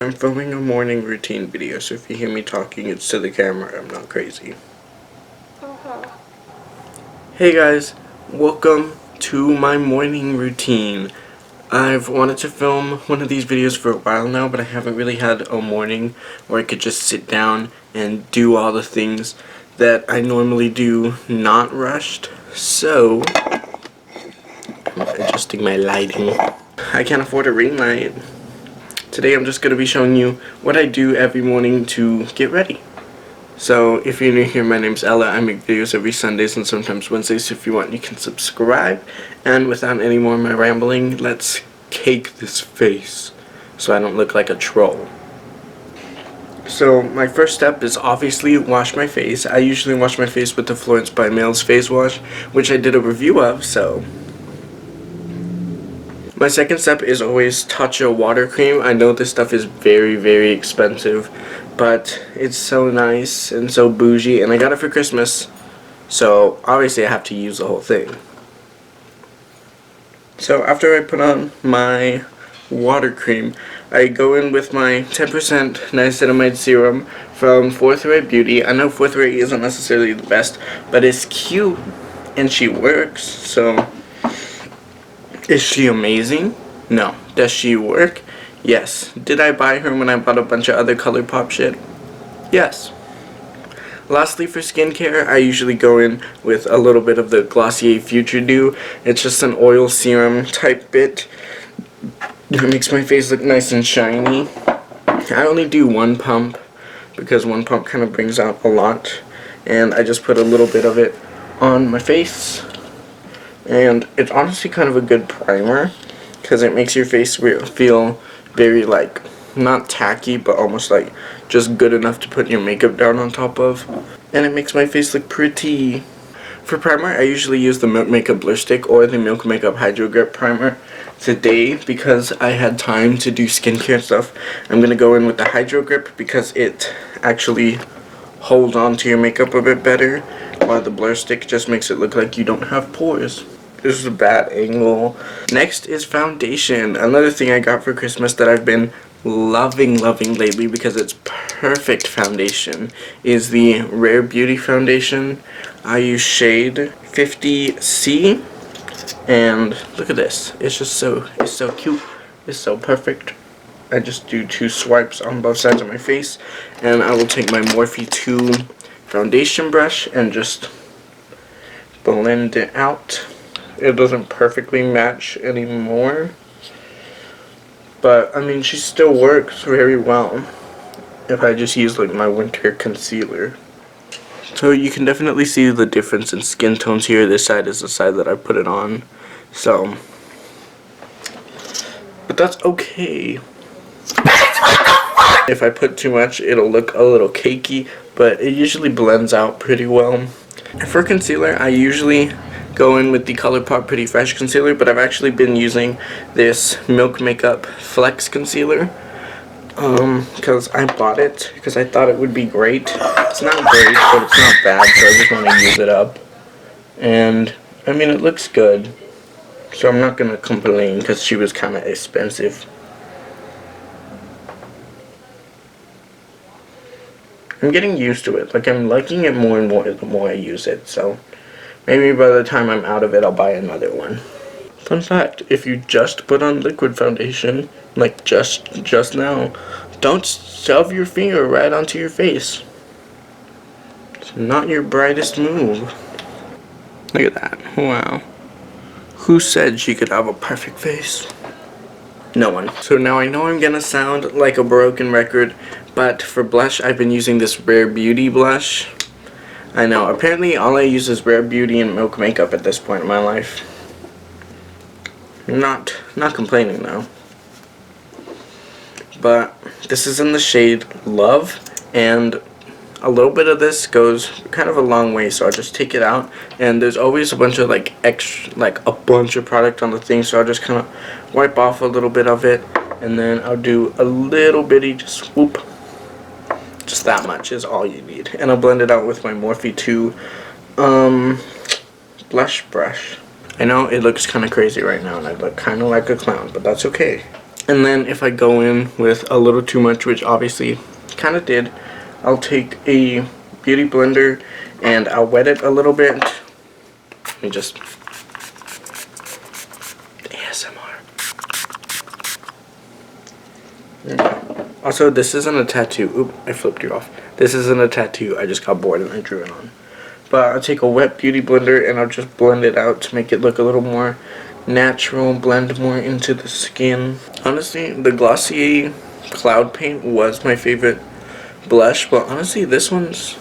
I'm filming a morning routine video, so if you hear me talking, it's to the camera. I'm not crazy. Hey guys, welcome to my morning routine. I've wanted to film one of these videos for a while now, but I haven't really had a morning where I could just sit down and do all the things that I normally do not rushed. So, I'm adjusting my lighting. I can't afford a ring light. Today I'm just going to be showing you what I do every morning to get ready. So if you're new here, my name's Ella. I make videos every Sundays and sometimes Wednesdays. So if you want, you can subscribe. And without any more of my rambling, let's cake this face so I don't look like a troll. So my first step is obviously wash my face. I usually wash my face with the Florence by Mail's face wash, which I did a review of, so... My second step is always touch a water cream. I know this stuff is very, very expensive, but it's so nice and so bougie, and I got it for Christmas, so obviously I have to use the whole thing. So after I put on my water cream, I go in with my 10% niacinamide serum from Forthright Beauty. I know Forthright isn't necessarily the best, but it's cute and she works, so... Is she amazing? No. Does she work? Yes. Did I buy her when I bought a bunch of other ColourPop shit? Yes. Lastly, for skincare, I usually go in with a little bit of the Glossier Future Dew. It's just an oil serum type bit. It makes my face look nice and shiny. I only do one pump because one pump kind of brings out a lot. And I just put a little bit of it on my face. And it's honestly kind of a good primer because it makes your face feel very, like, not tacky, but almost like just good enough to put your makeup down on top of. And it makes my face look pretty. For primer, I usually use the Milk Makeup Blur Stick or the Milk Makeup Hydro Grip Primer. Today, because I had time to do skincare stuff, I'm going to go in with the Hydro Grip because it actually holds on to your makeup a bit better, while the Blur Stick just makes it look like you don't have pores. This is a bad angle. Next is foundation. Another thing I got for Christmas that I've been loving lately because it's perfect foundation is the Rare Beauty foundation. I use shade 50C, and look at this. It's just so cute. It's so perfect. I just do 2 swipes on both sides of my face, and I will take my Morphe 2 foundation brush and just blend it out. It doesn't perfectly match anymore, but I mean, she still works very well if I just use like my winter concealer. So you can definitely see the difference in skin tones here. This side is the side that I put it on, so, but that's okay. If I put too much, it'll look a little cakey, but it usually blends out pretty well. For concealer, I usually go in with the ColourPop Pretty Fresh concealer, but I've actually been using this Milk Makeup Flex concealer because I bought it because I thought it would be great. It's not great, but it's not bad, so I just want to use it up. And I mean, it looks good, so I'm not gonna complain because she was kind of expensive. I'm getting used to it. Like, I'm liking it more and more the more I use it, so maybe by the time I'm out of it, I'll buy another one. Fun fact, if you just put on liquid foundation, like just now, don't shove your finger right onto your face. It's not your brightest move. Look at that. Wow. Who said she could have a perfect face? No one. So now I know I'm gonna sound like a broken record, but for blush, I've been using this Rare Beauty blush. I know, apparently all I use is Rare Beauty and Milk Makeup at this point in my life. Not complaining though. But this is in the shade Love, and a little bit of this goes kind of a long way, so I'll just take it out. And there's always a bunch of like a bunch of product on the thing, so I'll just kind of wipe off a little bit of it, and then I'll do a little bitty just swoop. Just that much is all you need. And I'll blend it out with my Morphe 2 blush brush. I know it looks kind of crazy right now and I look kind of like a clown, but that's okay. And then if I go in with a little too much, which obviously kind of did, I'll take a beauty blender and I'll wet it a little bit. Let me just ASMR. Also, this isn't a tattoo. Oop, I flipped you off. This isn't a tattoo. I just got bored and I drew it on. But I'll take a wet beauty blender and I'll just blend it out to make it look a little more natural, blend more into the skin. Honestly, the Glossier Cloud Paint was my favorite blush, but honestly, this one's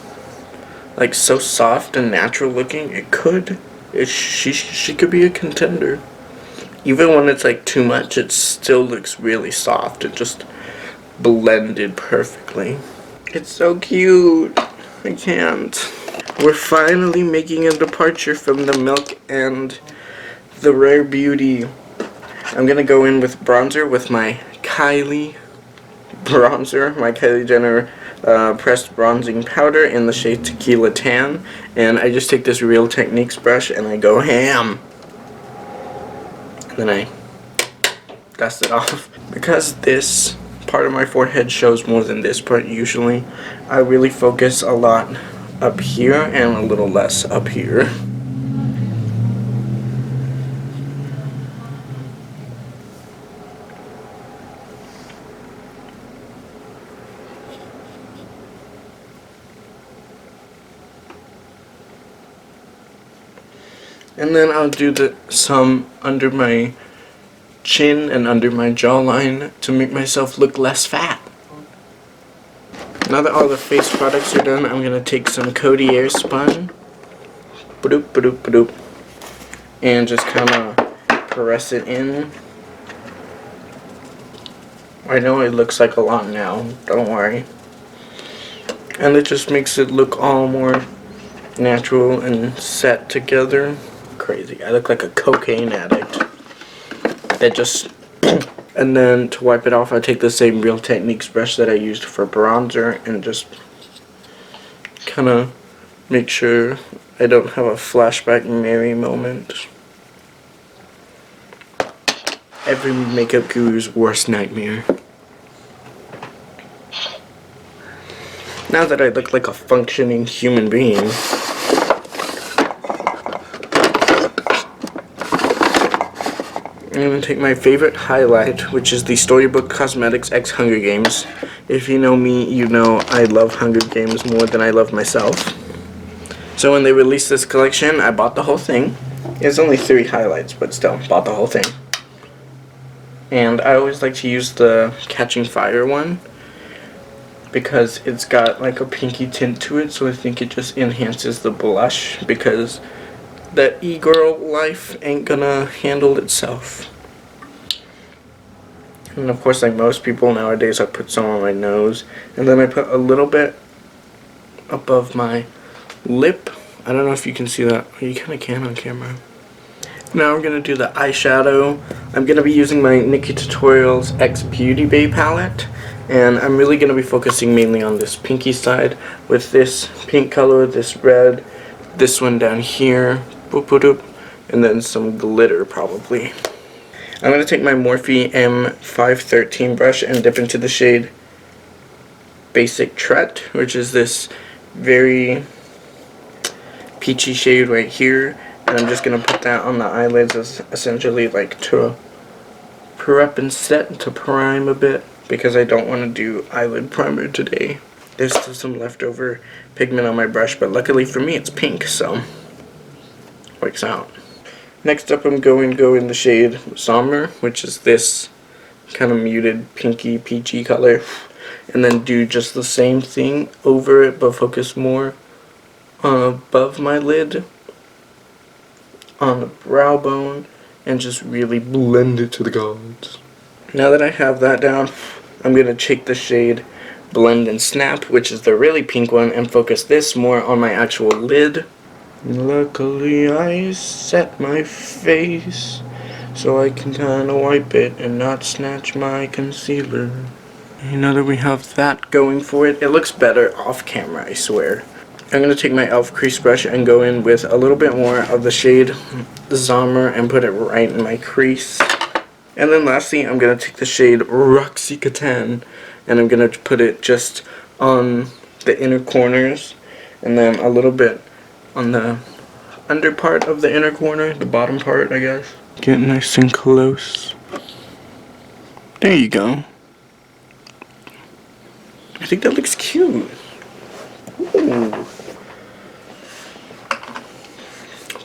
like so soft and natural looking. She could be a contender. Even when it's like too much, it still looks really soft. It just blended perfectly. It's so cute. I can't. We're finally making a departure from the Milk and the Rare Beauty. I'm gonna go in with bronzer with my Kylie bronzer, my Kylie Jenner pressed bronzing powder in the shade Tequila Tan, and I just take this Real Techniques brush and I go ham. And then I dust it off. Because this part of my forehead shows more than this part usually, I really focus a lot up here and a little less up here. And then I'll do some under my chin and under my jawline to make myself look less fat. Now that all the face products are done, I'm going to take some Coty Airspun, ba-doop, ba-doop, ba-doop, and just kind of press it in. I know it looks like a lot now, don't worry. And it just makes it look all more natural and set together. Crazy, I look like a cocaine addict. That just... And then to wipe it off, I take the same Real Techniques brush that I used for bronzer and just kind of make sure I don't have a flashback Mary moment. Every makeup guru's worst nightmare. Now that I look like a functioning human being, I'm going to take my favorite highlight, which is the Storybook Cosmetics X Hunger Games. If you know me, you know I love Hunger Games more than I love myself. So when they released this collection, I bought the whole thing. It's only 3 highlights, but still, bought the whole thing. And I always like to use the Catching Fire one, because it's got like a pinky tint to it, so I think it just enhances the blush, because that e-girl life ain't gonna handle itself. And of course, like most people nowadays, I put some on my nose, and then I put a little bit above my lip. I don't know if you can see that. You kind of can on camera. Now I'm gonna do the eyeshadow. I'm gonna be using my Nikkie Tutorials X Beauty Bay palette, and I'm really gonna be focusing mainly on this pinky side with this pink color, this red, this one down here, boop, boop, boop, and then some glitter probably. I'm going to take my Morphe M513 brush and dip into the shade Basic Tret, which is this very peachy shade right here, and I'm just going to put that on the eyelids as essentially like to prep and set, to prime a bit, because I don't want to do eyelid primer today. There's still some leftover pigment on my brush, but luckily for me it's pink, so works out. Next up, I'm going to go in the shade Somber, which is this kind of muted pinky peachy color, and then do just the same thing over it, but focus more above my lid, on the brow bone, and just really blend it to the gods. Now that I have that down, I'm going to take the shade Blend and Snap, which is the really pink one, and focus this more on my actual lid. Luckily I set my face so I can kinda wipe it and not snatch my concealer. And now that we have that going for it, it looks better off camera, I swear. I'm gonna take my e.l.f. crease brush and go in with a little bit more of the shade Somber and put it right in my crease. And then lastly, I'm going to take the shade Roxy Catan, and I'm going to put it just on the inner corners, and then a little bit on the under part of the inner corner, the bottom part, I guess. Get nice and close. There you go. I think that looks cute. Ooh.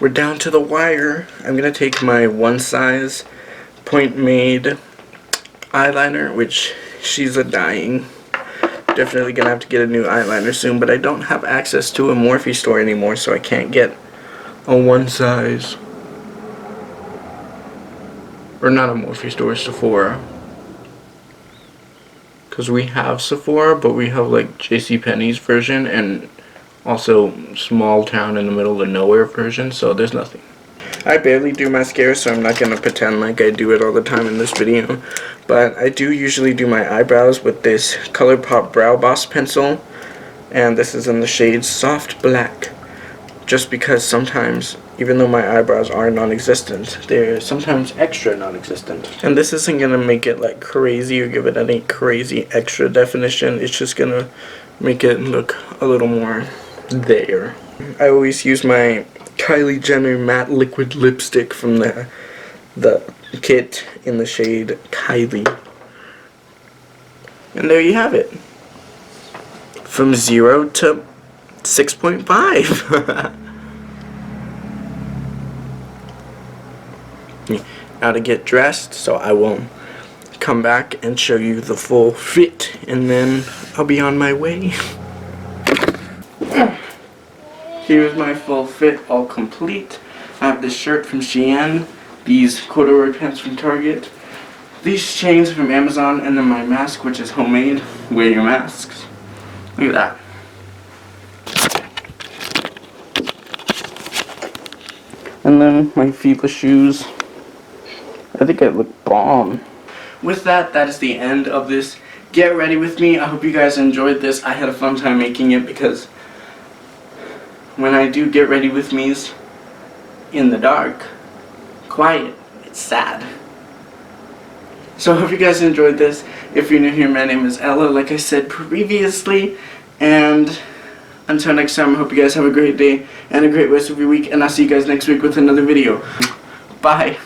We're down to the wire. I'm going to take my one size Point Made eyeliner, which she's a dying. Definitely gonna have to get a new eyeliner soon, but I don't have access to a Morphe store anymore, so I can't get a one size. Or not a Morphe store, Sephora. Because we have Sephora, but we have like JCPenney's version and also small town in the middle of nowhere version, so there's nothing. I barely do mascara, so I'm not going to pretend like I do it all the time in this video. But I do usually do my eyebrows with this ColourPop Brow Boss pencil. And this is in the shade Soft Black. Just because sometimes, even though my eyebrows are non-existent, they're sometimes extra non-existent. And this isn't going to make it like crazy or give it any crazy extra definition. It's just going to make it look a little more there. I always use my Kylie Jenner matte liquid lipstick from the kit in the shade Kylie. And there you have it. From 0 to 6.5. Now to get dressed, so I will come back and show you the full fit, and then I'll be on my way. Here's my full fit, all complete. I have this shirt from Shein, these corduroy pants from Target, these chains from Amazon, and then my mask, which is homemade. Wear your masks. Look at that. And then my Fila shoes. I think I look bomb. With that, that is the end of this Get Ready With Me. I hope you guys enjoyed this. I had a fun time making it because when I do Get Ready With Me's in the dark, quiet, it's sad. So I hope you guys enjoyed this. If you're new here, my name is Ella, like I said previously. And until next time, I hope you guys have a great day and a great rest of your week. And I'll see you guys next week with another video. Bye.